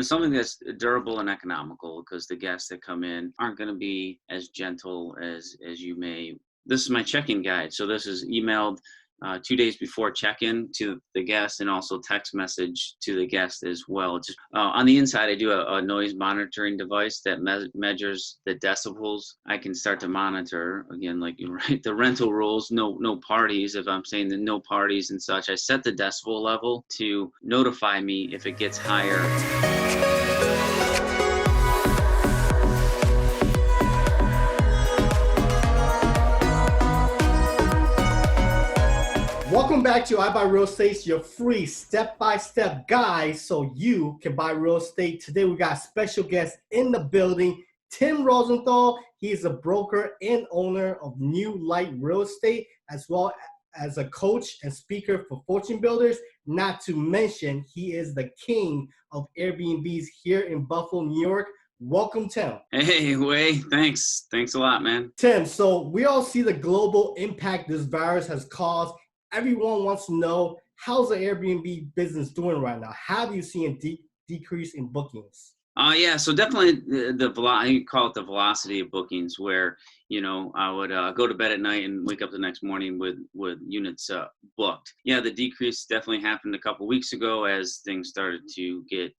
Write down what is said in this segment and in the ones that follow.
something that's durable and economical, because the guests that come in aren't going to be as gentle as you may. This is my check-in guide. So this is emailed 2 days before check-in to the guest, and also text message to the guest as well. Just on the inside, I do a noise monitoring device that measures the decibels. I can start to monitor, again, like you write the rental rules, no parties. If I'm saying that no parties and such, I set the decibel level to notify me if it gets higher. Welcome back to I Buy Real Estate, your free step-by-step guide so you can buy real estate. Today we got a special guest in the building, Tim Rosenthal. He is a broker and owner of New Light Real Estate, as well as a coach and speaker for fortune builders. Not to mention, he is the king of Airbnbs here in Buffalo, New York. Welcome, Tim. Hey, Wei, thanks a lot, man. Tim, so we all see the global impact this virus has caused. Everyone wants to know, how's the Airbnb business doing right now? Have you seen a decrease in bookings? Yeah, so definitely I call it the velocity of bookings, where I would go to bed at night and wake up the next morning with units booked. Yeah, the decrease definitely happened a couple weeks ago as things started to get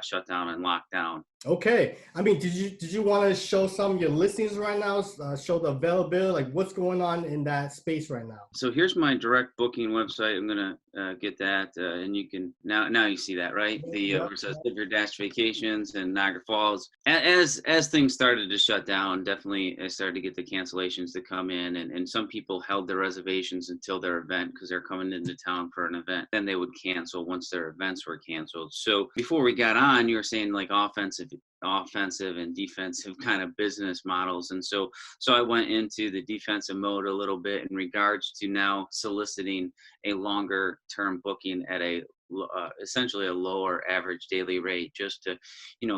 shut down and locked down. Okay. I mean, did you want to show some of your listings right now? Show the availability, like what's going on in that space right now? So here's my direct booking website. I'm gonna get that, and you can now you see that, right? Where it says Live Your Dash Vacations and Niagara Falls. As things started to shut down, definitely I started to get the cancellations to come in, and some people held their reservations until their event because they're coming into town for an event. Then they would cancel once their events were canceled. So before we got on, you were saying like offensive and defensive kind of business models, and so I went into the defensive mode a little bit in regards to now soliciting a longer term booking at essentially a lower average daily rate, just to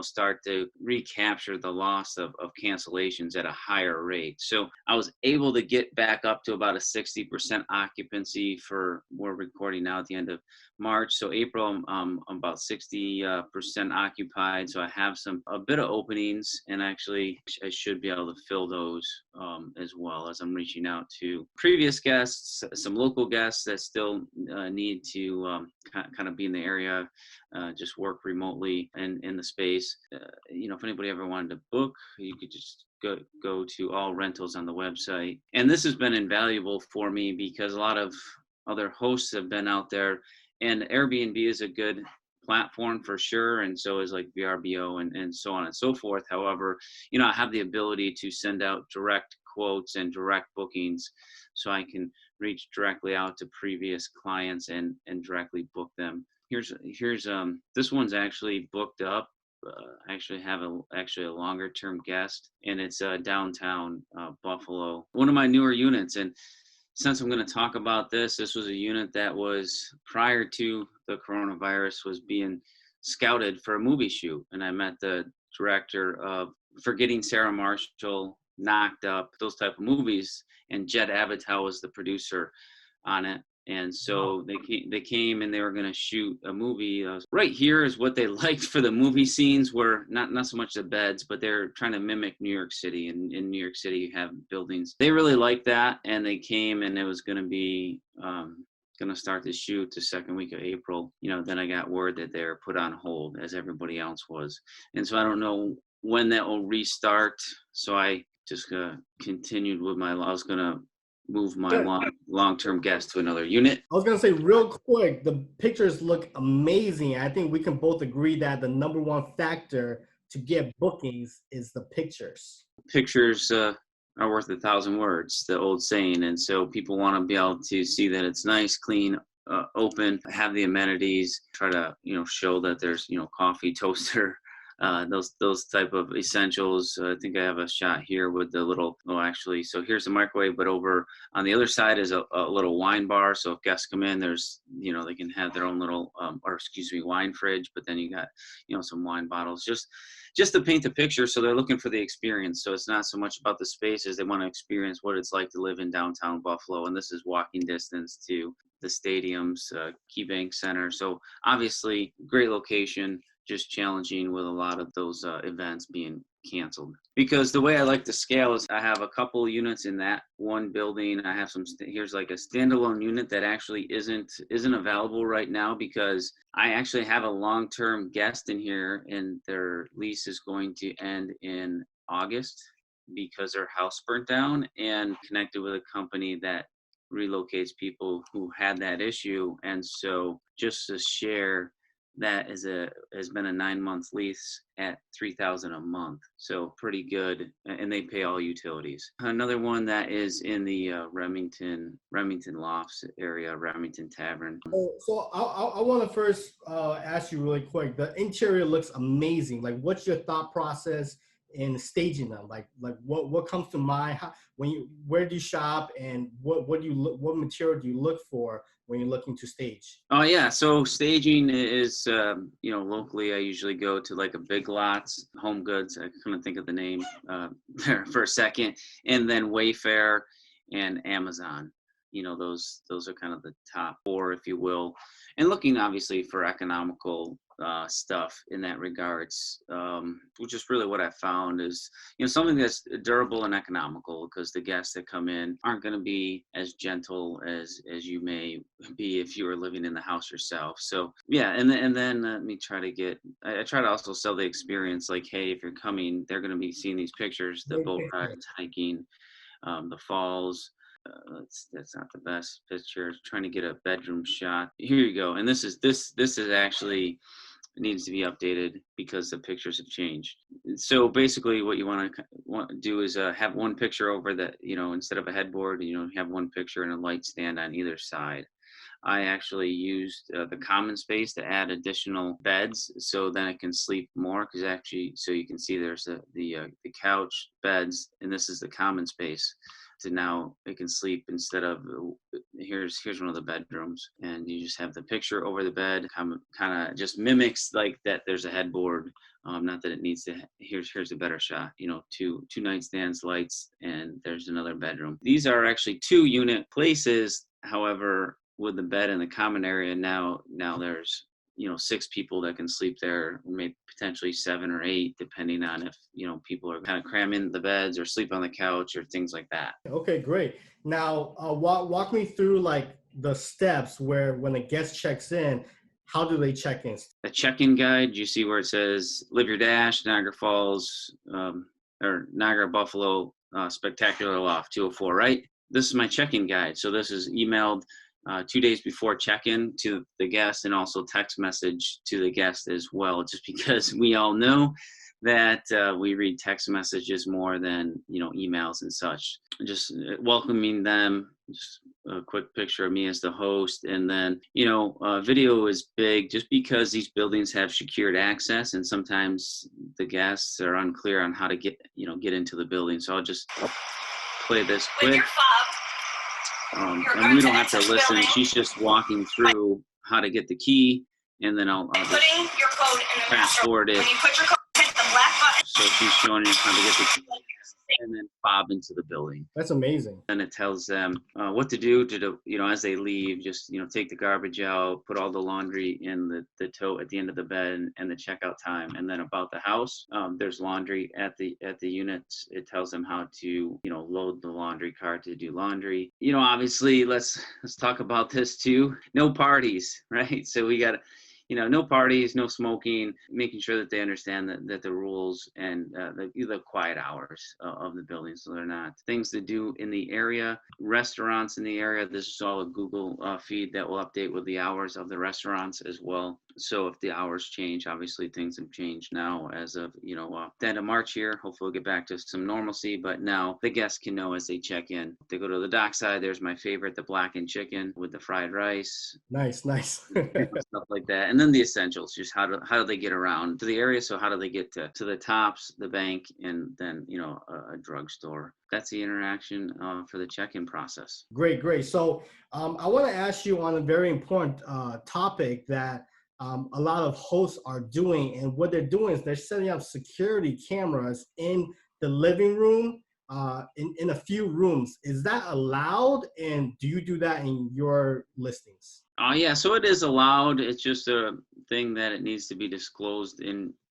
start to recapture the loss of cancellations at a higher rate. So I was able to get back up to about a 60% occupancy we're recording now at the end of March. So April, I'm about 60% occupied. So I have a bit of openings, and actually I should be able to fill those as well, as I'm reaching out to previous guests, some local guests that still need to kind of be in the area, just work remotely and in the space. If anybody ever wanted to book, you could just go to all rentals on the website. And this has been invaluable for me because a lot of other hosts have been out there, and Airbnb is a good platform for sure, and so is like VRBO and so on and so forth. However, I have the ability to send out direct quotes and direct bookings, so I can reach directly out to previous clients and directly book them. Here's this one's actually booked up. I actually have a longer term guest, and it's downtown Buffalo, one of my newer units. And since I'm going to talk about this was a unit that was, prior to the coronavirus, was being scouted for a movie shoot. And I met the director of Forgetting Sarah Marshall, Knocked Up, those type of movies. And Jed Apatow was the producer on it. And so they came and they were going to shoot a movie. Right here is what they liked for the movie scenes, were not so much the beds, but they're trying to mimic New York City. And in New York City, you have buildings. They really liked that, and they came, and it was going to be going to start the shoot the second week of April. Then I got word that they were put on hold, as everybody else was. And so I don't know when that will restart. So I just continued with I was going to move my long-term guest to another unit. I was going to say real quick, the pictures look amazing. I think we can both agree that the number one factor to get bookings is the pictures. Pictures are worth 1,000 words, the old saying. And so people want to be able to see that it's nice, clean, open, have the amenities, try to, show that there's, coffee, toaster, those type of essentials. I think I have a shot here with the little, so here's the microwave, but over on the other side is a little wine bar. So if guests come in, there's, they can have their own little, wine fridge, but then you got, some wine bottles, just to paint the picture. So they're looking for the experience. So it's not so much about the spaces. They want to experience what it's like to live in downtown Buffalo. And this is walking distance to the stadiums, KeyBank Center. So obviously great location. just challenging with a lot of those events being canceled. Because the way I like to scale is I have a couple units in that one building. I have here's like a standalone unit that actually isn't available right now because I actually have a long-term guest in here and their lease is going to end in August because their house burnt down, and connected with a company that relocates people who had that issue. And so just to share, that has been a 9-month lease at $3,000 a month, so pretty good, and they pay all utilities. Another one that is in the Remington Lofts area, Remington Tavern. So I want to first ask you really quick. The interior looks amazing. Like, what's your thought process in staging them? Like what comes to mind? Where do you shop, and what do you look? What material do you look for when you're looking to stage? Oh yeah, so staging is locally I usually go to like a Big Lots, Home Goods. I couldn't think of the name there for a second, and then Wayfair and Amazon. Those are kind of the top four, if you will, and looking obviously for economical stuff in that regards, which is really what I found is something that's durable and economical, because the guests that come in aren't going to be as gentle as you may be if you were living in the house yourself. So yeah, and then let me try to I try to also sell the experience, like, hey, if you're coming, they're going to be seeing these pictures, the boat rides, hiking, the falls. That's not the best picture. Trying to get a bedroom shot. Here you go. And this is actually needs to be updated because the pictures have changed. So basically what you want to do is have one picture over that, instead of a headboard, have one picture and a light stand on either side. I actually used the common space to add additional beds, so then it can sleep more, because actually, so you can see there's the couch, beds, and this is the common space. So now it can sleep instead of here's one of the bedrooms, and you just have the picture over the bed, kind of just mimics like that there's a headboard. Not that it needs to. Here's a better shot. Two nightstands, lights, and there's another bedroom. These are actually 2-unit places. However, with the bed in the common area, now there's 6 people that can sleep there, maybe potentially 7 or 8, depending on if people are kind of cramming the beds or sleep on the couch or things like that. Okay, great. Now walk me through like the steps where when a guest checks in, how do they check in? The check-in guide, you see where it says Live Your Dash, Niagara Falls, or Niagara Buffalo Spectacular Loft 204, right? This is my check-in guide. So this is emailed 2 days before check-in to the guest, and also text message to the guest as well, just because we all know that we read text messages more than emails and such. Just welcoming them, just a quick picture of me as the host, and then video is big, just because these buildings have secured access, and sometimes the guests are unclear on how to get into the building. So I'll just play this quick. With your fob. And we don't have to listen. She's just walking through how to get the key, and then I'll just your code fast forward it. When you put your code, hit the black button. So she's showing you how to get the key, and then fob into the building. That's amazing. And it tells them what to do as they leave. Just take the garbage out, put all the laundry in the tote at the end of the bed, and the checkout time. And then about the house, there's laundry at the units. It tells them how to load the laundry cart to do laundry. Obviously, let's talk about this too. No parties, right? So we got no parties, no smoking, making sure that they understand that the rules and the quiet hours of the building, so they're not things to do in the area. Restaurants in the area, this is all a Google feed that will update with the hours of the restaurants as well. So if the hours change, obviously things have changed now as of the end of March here. Hopefully we'll get back to some normalcy, but now the guests can know as they check in. If they go to the dockside, there's my favorite, the blackened chicken with the fried rice. Nice. Stuff like that. And then the essentials, just how do they get around to the area? So how do they get to the tops, the bank, and then a drugstore? That's the interaction for the check-in process. Great. So I want to ask you on a very important topic that a lot of hosts are doing, and what they're doing is they're setting up security cameras in the living room, in a few rooms. Is that allowed, and do you do that in your listings? Oh yeah, so it is allowed. It's just a thing that it needs to be disclosed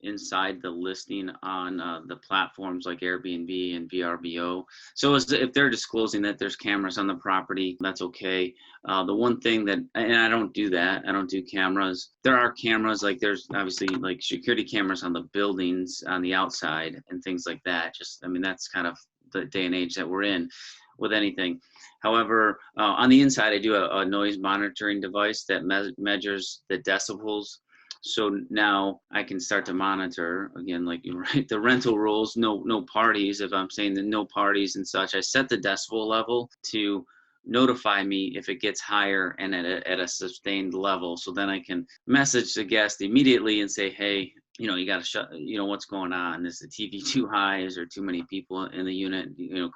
inside the listing on the platforms like Airbnb and VRBO. So if they're disclosing that there's cameras on the property, that's okay. The one thing that, and I don't do that, I don't do cameras. There are cameras, like there's obviously like security cameras on the buildings on the outside and things like that. Just, I mean, that's kind of the day and age that we're in with anything. However, on the inside, I do a noise monitoring device that measures the decibels. So now I can start to monitor again, like right, the rental rules, no parties. If I'm saying that no parties and such, I set the decibel level to notify me if it gets higher and at a sustained level. So then I can message the guest immediately and say, hey, you got to shut, what's going on? Is the TV too high? Is there too many people in the unit,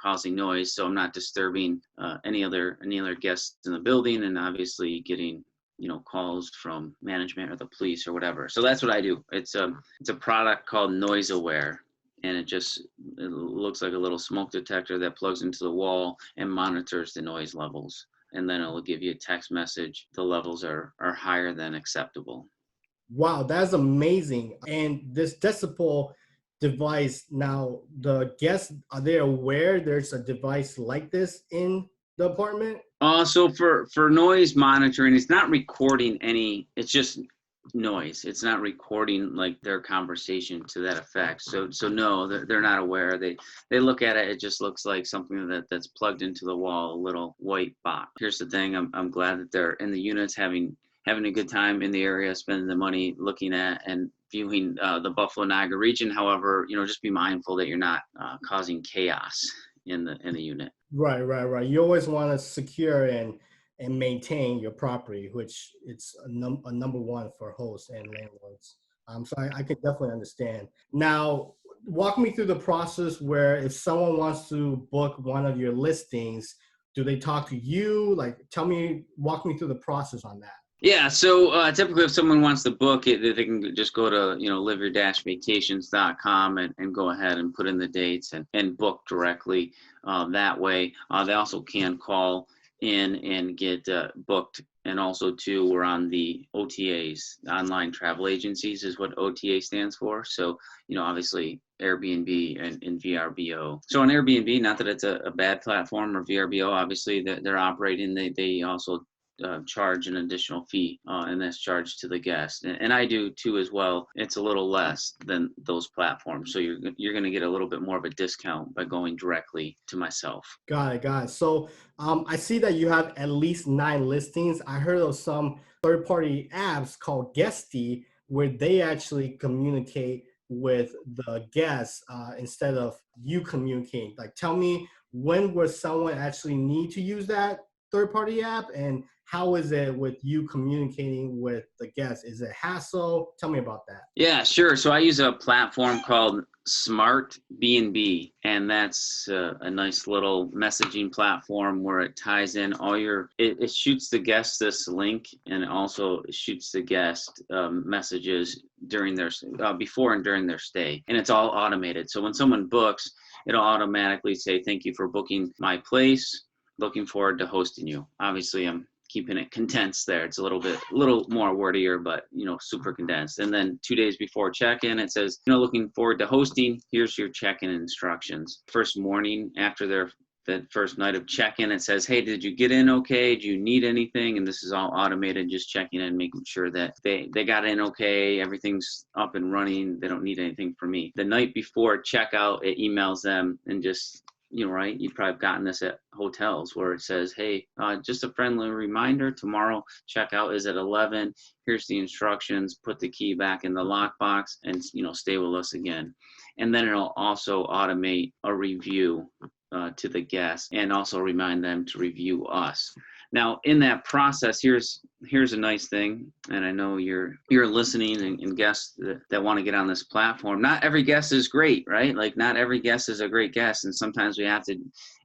causing noise? So I'm not disturbing any other guests in the building, and obviously getting, calls from management or the police or whatever. So that's what I do. It's a product called Noise Aware, and it looks like a little smoke detector that plugs into the wall and monitors the noise levels. And then it'll give you a text message. The levels are higher than acceptable. Wow, that's amazing. And this decibel device, now the guests, are they aware there's a device like this in the apartment? So for noise monitoring, it's not recording it's just noise. It's not recording like their conversation to that effect. So no, they're not aware. They look at it, it just looks like something that's plugged into the wall, a little white box. Here's the thing, I'm glad that they're in the units having a good time in the area, spending the money looking at and viewing the Buffalo Niagara region. However, just be mindful that you're not causing chaos in the unit. Right. You always want to secure and maintain your property, which it's a number one for hosts and landlords. So I can definitely understand. Now, walk me through the process where if someone wants to book one of your listings, do they talk to you? Like, walk me through the process on that. Yeah, so typically if someone wants to book it, they can just go to, liveyour-vacations.com and go ahead and put in the dates and book directly that way. They also can call in and get booked. And also, too, we're on the OTAs, online travel agencies is what OTA stands for. So, obviously Airbnb and VRBO. So on Airbnb, not that it's a bad platform, or VRBO, obviously they're operating, they also charge an additional fee, and that's charged to the guest. And I do too as well. It's a little less than those platforms, so you're going to get a little bit more of a discount by going directly to myself. Got it. So I see that you have at least 9 listings. I heard of some third-party apps called Guesty, where they actually communicate with the guests instead of you communicating. Like, tell me, when would someone actually need to use that third-party app, and how is it with you communicating with the guests? Is it hassle? Tell me about that. Yeah, sure. So I use a platform called Smart B&B, and that's a nice little messaging platform where it ties in all it shoots the guest this link, and it also shoots the guest messages during their before and during their stay, and it's all automated. So when someone books, it'll automatically say, "Thank you for booking my place. Looking forward to hosting you." Obviously, I'm keeping it condensed there. It's a little more wordier, but super condensed. And then 2 days before check-in, it says, looking forward to hosting. Here's your check-in instructions. First morning after that first night of check-in, it says, hey, did you get in okay? Do you need anything? And this is all automated, just checking in, making sure that they got in okay, everything's up and running, they don't need anything from me. The night before checkout, it emails them and just, right, you've probably gotten this at hotels where it says, hey, just a friendly reminder, tomorrow checkout is at 11. Here's the instructions, put the key back in the lockbox and, stay with us again. And then it'll also automate a review to the guests and also remind them to review us. Now, in that process, here's a nice thing, and I know you're listening and guests that want to get on this platform. Not every guest is great, right? Like, not every guest is a great guest, and sometimes we have to,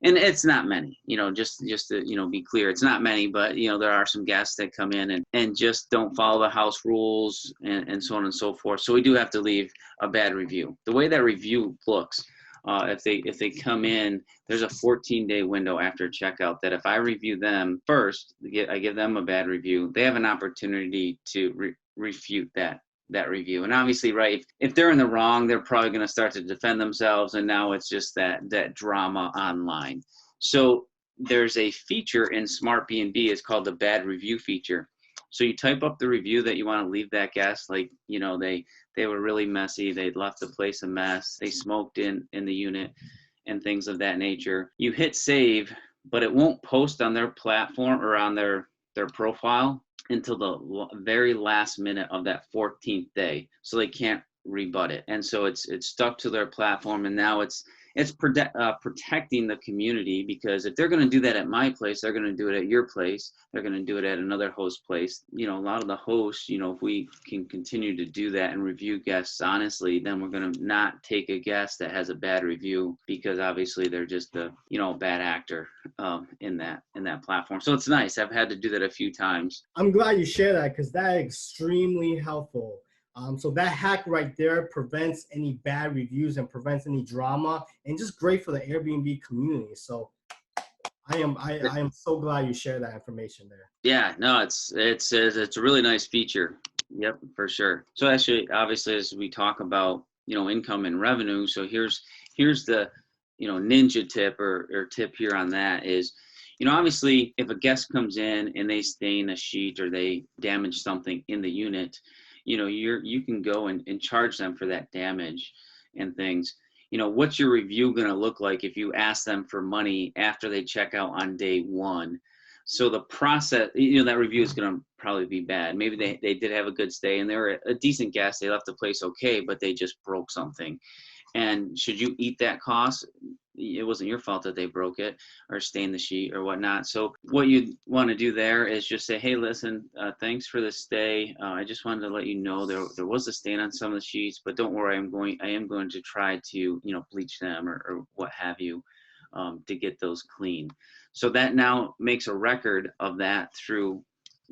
and it's not many, just to, be clear, it's not many, but, there are some guests that come in and just don't follow the house rules and so on and so forth. So we do have to leave a bad review. The way that review looks, if they come in, there's a 14-day window after checkout that if I review them first, I give them a bad review, they have an opportunity to refute that review. And obviously, right, if they're in the wrong, they're probably going to start to defend themselves, and now it's just that drama online. So there's a feature in Smart B&B, it's called the bad review feature. So you type up the review that you want to leave that guest, like, you know, they were really messy, they left the place a mess, they smoked in the unit and things of that nature. You hit save, but it won't post on their platform or on their profile until the very last minute of that 14th day, so they can't rebut it. And so it's stuck to their platform, and now it's protecting the community, because if they're going to do that at my place, they're going to do it at your place, they're going to do it at another host place. You know, a lot of the hosts, you know, if we can continue to do that and review guests honestly, then we're going to not take a guest that has a bad review, because obviously they're just a, you know, bad actor in that platform. So it's nice. I've had to do that a few times. I'm glad you share that, because that is extremely helpful. So that hack right there prevents any bad reviews and prevents any drama, and just great for the Airbnb community. So I am so glad you share that information there. Yeah, no, it's a really nice feature. Yep, for sure. So actually, obviously, as we talk about, you know, income and revenue, so here's the, you know, ninja tip or tip here on that is, you know, obviously, if a guest comes in and they stain a sheet or they damage something in the unit, you know, you can go and charge them for that damage and things. You know, what's your review going to look like if you ask them for money after they check out on day one? So the process, you know, that review is going to probably be bad. Maybe they did have a good stay and they were a decent guest. They left the place okay, but they just broke something. And should you eat that cost? It wasn't your fault that they broke it or stained the sheet or whatnot. So what you want to do there is just say, hey, listen, thanks for the stay. I just wanted to let you know there was a stain on some of the sheets, but don't worry, I am going to try to, you know, bleach them or what have you, to get those clean. So that now makes a record of that through,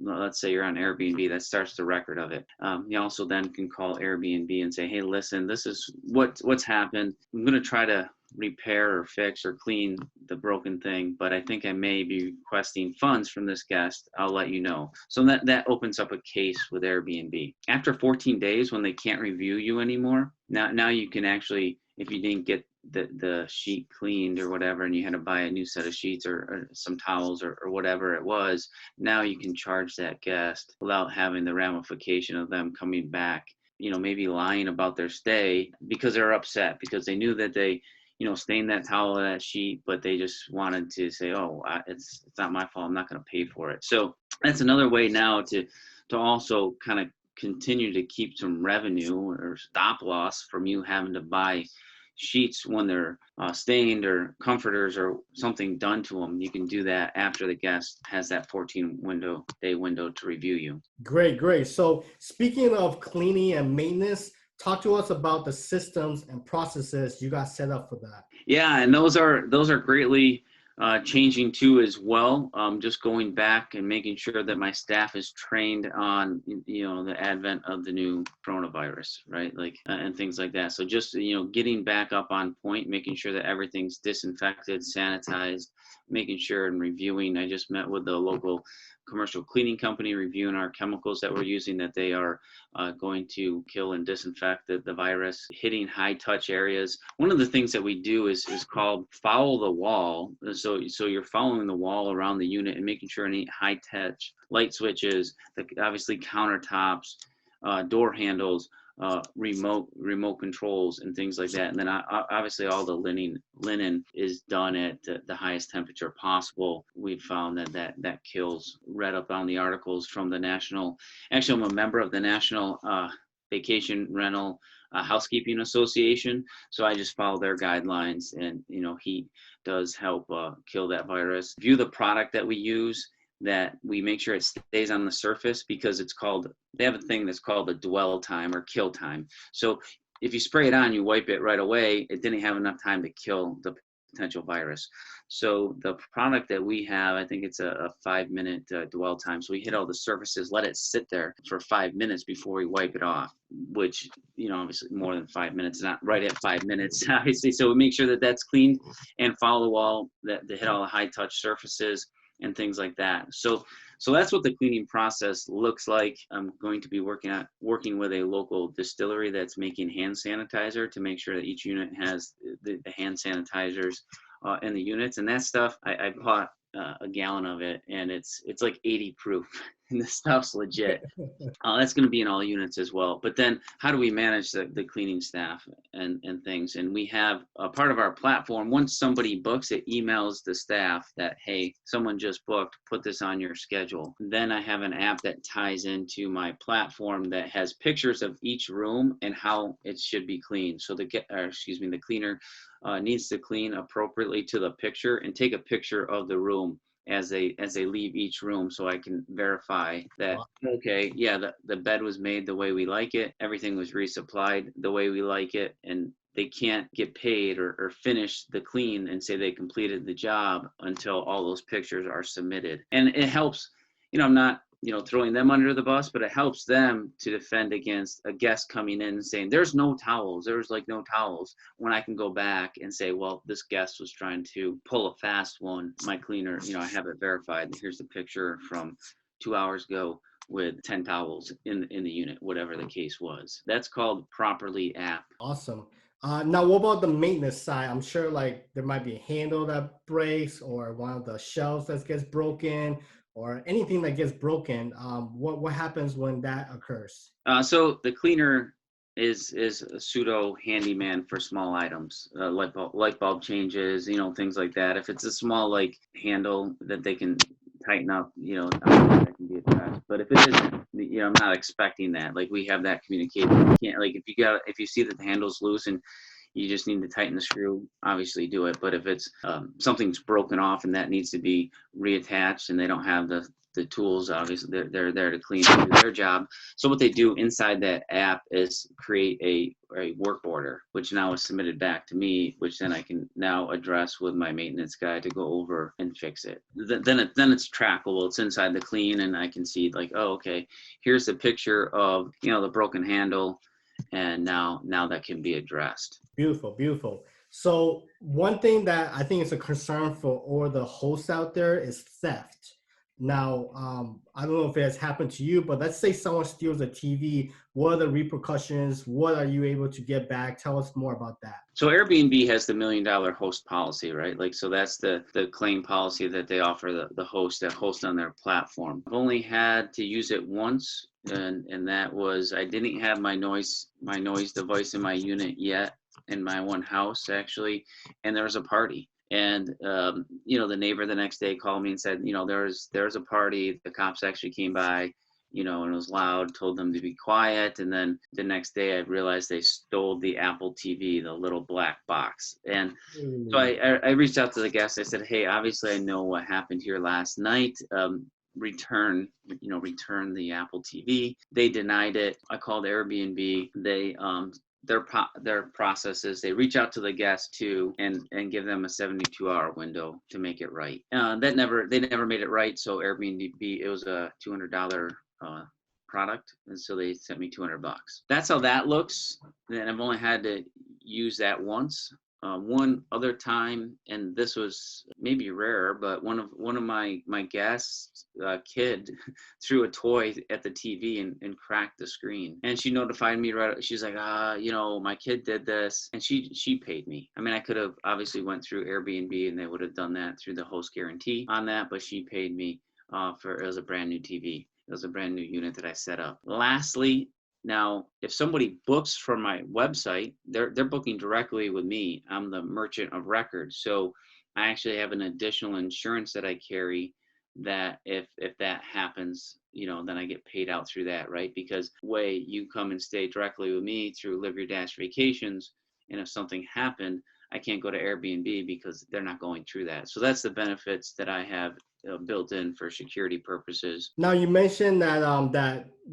let's say you're on Airbnb, that starts the record of it. You also then can call Airbnb and say, hey, listen, this is what's happened. I'm going to try to repair or fix or clean the broken thing, but I think I may be requesting funds from this guest. I'll let you know. So that opens up a case with Airbnb. After 14 days, when they can't review you anymore, now you can actually, if you didn't get the sheet cleaned or whatever, and you had to buy a new set of sheets or some towels or whatever it was, now you can charge that guest without having the ramification of them coming back, you know, maybe lying about their stay because they're upset because they knew that they, you know, stained that towel or that sheet, but they just wanted to say, oh, it's not my fault, I'm not going to pay for it. So that's another way now to also kind of continue to keep some revenue or stop loss from you having to buy sheets when they're stained or comforters or something done to them. You can do that after the guest has that 14-day window to review you. Great. So speaking of cleaning and maintenance, talk to us about the systems and processes you got set up for that. Yeah, and those are greatly changing too as well. Just going back and making sure that my staff is trained on, you know, the advent of the new coronavirus, right? Like, and things like that. So just, you know, getting back up on point, making sure that everything's disinfected, sanitized, making sure and reviewing. I just met with the local commercial cleaning company reviewing our chemicals that we're using, that they are going to kill and disinfect the virus, hitting high touch areas. One of the things that we do is called follow the wall. So you're following the wall around the unit and making sure any high touch light switches, obviously countertops, door handles, remote controls and things like that. And then obviously all the linen is done at the highest temperature possible. We've found that kills. Read up on the articles from the national, actually I'm a member of the National Vacation Rental Housekeeping Association. So I just follow their guidelines, and, you know, heat does help kill that virus. View the product that we use, that we make sure it stays on the surface, because they have a thing that's called the dwell time or kill time. So if you spray it on, you wipe it right away, it didn't have enough time to kill the potential virus. So the product that we have, I think it's a 5 minute dwell time. So we hit all the surfaces, let it sit there for 5 minutes before we wipe it off, which, obviously more than 5 minutes, not right at 5 minutes, obviously. So we make sure that that's clean and follow the wall, that hit all the high touch surfaces and things like that. So that's what the cleaning process looks like. I'm going to be working with a local distillery that's making hand sanitizer to make sure that each unit has the hand sanitizers in the units. And that stuff, I bought a gallon of it, and it's like 80 proof, and this stuff's legit. That's going to be in all units as well. But then how do we manage the cleaning staff and things? And we have a part of our platform. Once somebody books, it emails the staff that, hey, someone just booked, put this on your schedule. Then I have an app that ties into my platform that has pictures of each room and how it should be cleaned. So the cleaner needs to clean appropriately to the picture and take a picture of the room as they leave each room, so I can verify that, okay, yeah, the bed was made the way we like it, everything was resupplied the way we like it, and they can't get paid or finish the clean and say they completed the job until all those pictures are submitted. And it helps, I'm not throwing them under the bus, but it helps them to defend against a guest coming in and saying there's no towels, no towels, when I can go back and say, well, this guest was trying to pull a fast one. My cleaner, I have it verified. Here's the picture from 2 hours ago with 10 towels in the unit, whatever the case was. That's called Properly app. Awesome. Now, what about the maintenance side? I'm sure like there might be a handle that breaks, or one of the shelves that gets broken, or anything that gets broken. What happens when that occurs? So the cleaner is a pseudo handyman for small items, light bulb changes, things like that. If it's a small like handle that they can tighten up, that can be addressed. But if it isn't, I'm not expecting that. Like, we have that communication. You can't, like, if you see that the handle's loose and you just need to tighten the screw, obviously do it. But if it's something's broken off and that needs to be reattached and they don't have the tools, obviously they're there to clean and do their job. So what they do inside that app is create a work order, which now is submitted back to me, which then I can now address with my maintenance guy to go over and fix it. Then it's trackable. It's inside the clean, and I can see like, oh, okay, here's the picture of the broken handle, and now that can be addressed. Beautiful, beautiful. So one thing that I think is a concern for all the hosts out there is theft. Now, I don't know if it has happened to you, but let's say someone steals a TV. What are the repercussions? What are you able to get back? Tell us more about that. So Airbnb has the $1 million host policy, right? Like, so that's the claim policy that they offer the host that host on their platform. I've only had to use it once, and that was, I didn't have my noise device in my unit yet, in my one house actually, and there was a party. And, the neighbor the next day called me and said, there's a party. The cops actually came by, and it was loud, told them to be quiet. And then the next day I realized they stole the Apple TV, the little black box. And so I reached out to the guest. I said, hey, obviously I know what happened here last night. Return the Apple TV. They denied it. I called Airbnb. They, their process is they reach out to the guest too and give them a 72-hour window to make it right. They never made it right. So Airbnb, it was a $200 product, and so they sent me $200. That's how that looks. And I've only had to use that once. One other time, and this was maybe rare, but one of my guests' kid threw a toy at the TV and cracked the screen. And she notified me right. She's like, my kid did this, and she paid me. I mean, I could have obviously went through Airbnb and they would have done that through the host guarantee on that, but she paid me it was a brand new TV. It was a brand new unit that I set up. Lastly, now, if somebody books from my website, they're booking directly with me. I'm the merchant of record. So I actually have an additional insurance that I carry that if that happens, then I get paid out through that, right? Because way you come and stay directly with me through Live Your Dash Vacations, and if something happened, I can't go to Airbnb because they're not going through that. So that's the benefits that I have built in for security purposes. Now, you mentioned that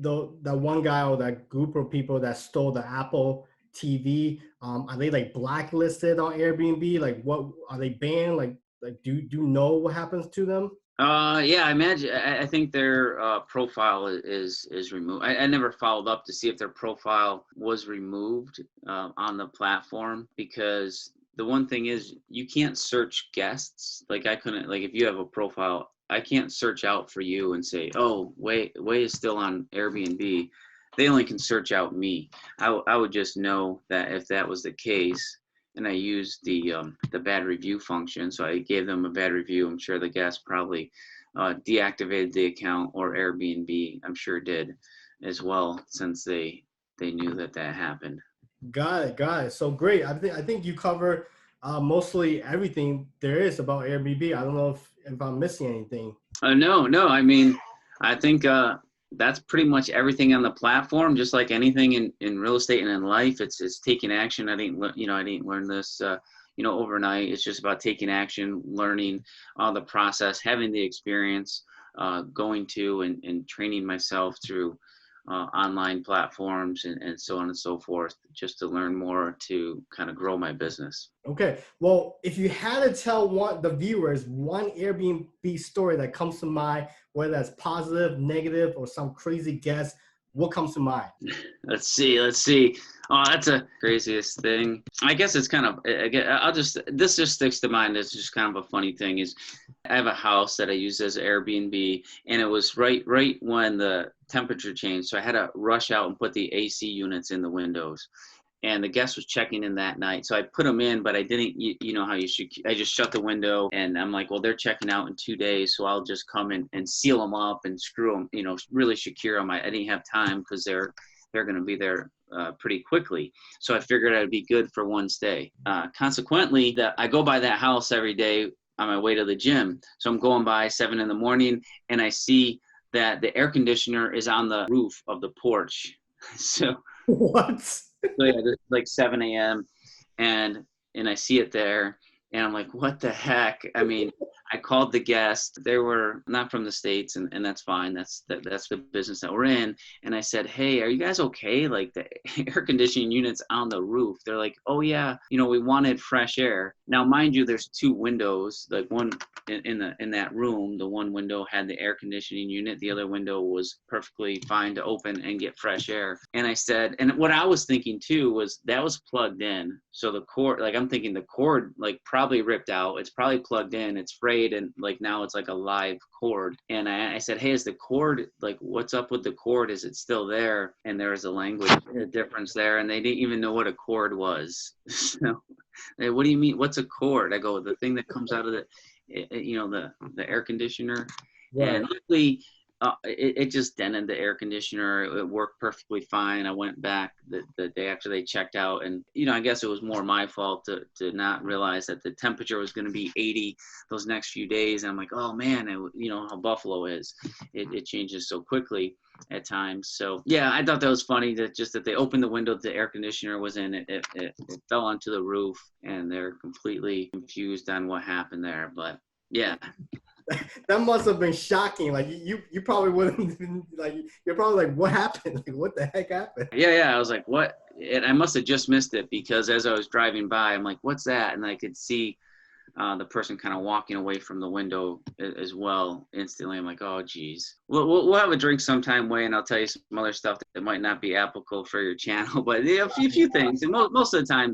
that one guy or that group of people that stole the Apple TV. Are they like blacklisted on Airbnb? Like, what are they banned? Like, do you know what happens to them? Yeah, I imagine. I think their profile is removed. I never followed up to see if their profile was removed on the platform, because the one thing is you can't search guests. Like I couldn't, like if you have a profile, I can't search out for you and say, oh, Wei is still on Airbnb. They only can search out me. I would just know that if that was the case, and I used the bad review function. So I gave them a bad review. I'm sure the guest probably deactivated the account, or Airbnb, I'm sure did as well, since they knew that that happened. Got it, got it. So great. I think you cover mostly everything there is about Airbnb. I don't know if I'm missing anything. No, no. I mean, I think that's pretty much everything on the platform. Just like anything in real estate and in life, it's taking action. I didn't learn this overnight. It's just about taking action, learning the process, having the experience, going to and training myself through online platforms and so on and so forth, just to learn more to kind of grow my business. Okay. Well, if you had to tell the viewers one Airbnb story that comes to mind, whether that's positive, negative, or some crazy guess, what comes to mind? Let's see. Let's see. Oh, that's a craziest thing. I guess it's kind of. This just sticks to mind. It's just kind of a funny thing. Is I have a house that I use as Airbnb, and it was right when the temperature changed, so I had to rush out and put the AC units in the windows. And the guest was checking in that night, so I put them in, but I didn't. You know how you should. I just shut the window, and I'm like, well, they're checking out in 2 days, so I'll just come in and seal them up and screw them. Really secure them. I didn't have time because they're going to be there pretty quickly. So I figured I'd be good for one stay. Consequently, that I go by that house every day on my way to the gym. So I'm going by 7 in the morning, and I see that the air conditioner is on the roof of the porch. So What? yeah, it's like 7 a.m. and I see it there, and I'm like, what the heck? I mean, I called the guest. They were not from the States, and that's fine. That's the business that we're in. And I said, hey, are you guys okay? Like the air conditioning unit's on the roof. They're like, oh yeah, we wanted fresh air. Now, mind you, there's two windows, like one in that room. The one window had the air conditioning unit. The other window was perfectly fine to open and get fresh air. And I said, and what I was thinking too was that was plugged in. So the cord, like I'm thinking the cord like probably ripped out. It's probably plugged in. It's frayed, and like now it's like a live cord. And I said, hey, is the cord, like what's up with the cord? Is it still there? And there was a language difference there, and they didn't even know what a cord was. So, hey, what do you mean? What's a cord? I go, the thing that comes out of the air conditioner. Right. And luckily, it just dented the air conditioner. It worked perfectly fine. I went back the day after they checked out, and I guess it was more my fault to not realize that the temperature was going to be 80 those next few days. And I'm like, oh man, how Buffalo is. It changes so quickly at times. So yeah, I thought that was funny that they opened the window, the air conditioner was in, it fell onto the roof, and they're completely confused on what happened there. But yeah. That must have been shocking. Like you probably wouldn't like. You're probably like, what happened? Like, what the heck happened? Yeah. I was like, what? And I must have just missed it, because as I was driving by, I'm like, what's that? And I could see the person kind of walking away from the window as well instantly. I'm like, oh, geez. We'll have a drink sometime, Wei, and I'll tell you some other stuff that might not be applicable for your channel. But yeah, a few things. And most of the time,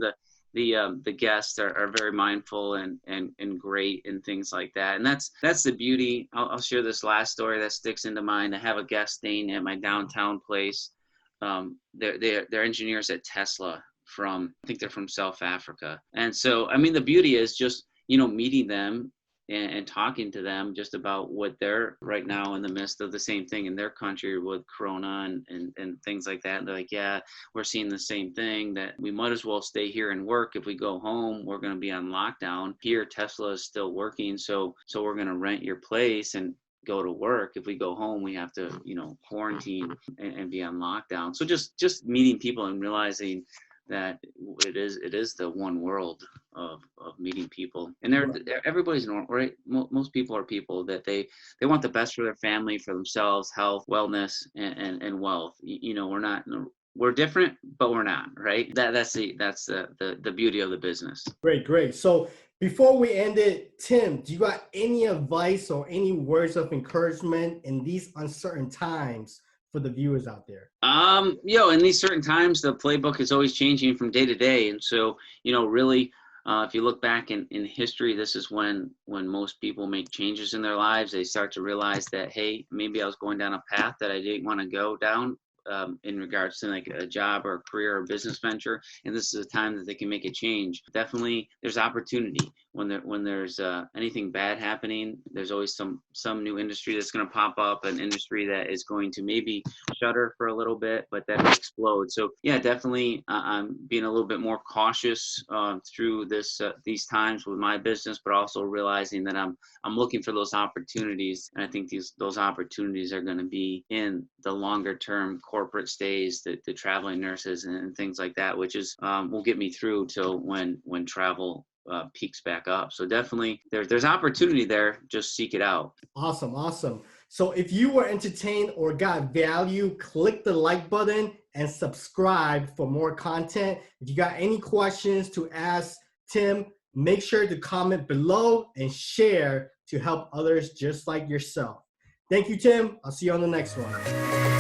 the guests are very mindful and great and things like that. And that's the beauty. I'll share this last story that sticks into mind. I have a guest staying at my downtown place. They're engineers at Tesla I think they're from South Africa. And so, I mean, the beauty is just, meeting them and talking to them just about what they're right now in the midst of the same thing in their country with Corona and things like that. And they're like, yeah, we're seeing the same thing, that we might as well stay here and work. If we go home, we're going to be on lockdown. Here, Tesla is still working. So we're going to rent your place and go to work. If we go home, we have to, quarantine and be on lockdown. So just meeting people and realizing that it is the one world of meeting people, and everybody's normal, right? Most people are people that they want the best for their family, for themselves, health, wellness, and wealth. We're not we're different, but we're not, right? That's the beauty of the business. Great, great. So before we end it, Tim, do you got any advice or any words of encouragement in these uncertain times for the viewers out there? In these certain times, the playbook is always changing from day to day. And so, really, if you look back in history, this is when most people make changes in their lives. They start to realize that, hey, maybe I was going down a path that I didn't want to go down. In regards to like a job or a career or business venture, and this is a time that they can make a change. Definitely, there's opportunity when there's anything bad happening. There's always some new industry that's going to pop up, an industry that is going to maybe shutter for a little bit, but then explode. So yeah, definitely, I'm being a little bit more cautious through these times with my business, but also realizing that I'm looking for those opportunities, and I think those opportunities are going to be in the longer term corporate stays, the traveling nurses and things like that, which is will get me through till when travel peaks back up. So definitely there's opportunity there. Just seek it out. Awesome, awesome. So if you were entertained or got value, click the like button and subscribe for more content. If you got any questions to ask Tim, make sure to comment below and share to help others just like yourself. Thank you, Tim. I'll see you on the next one.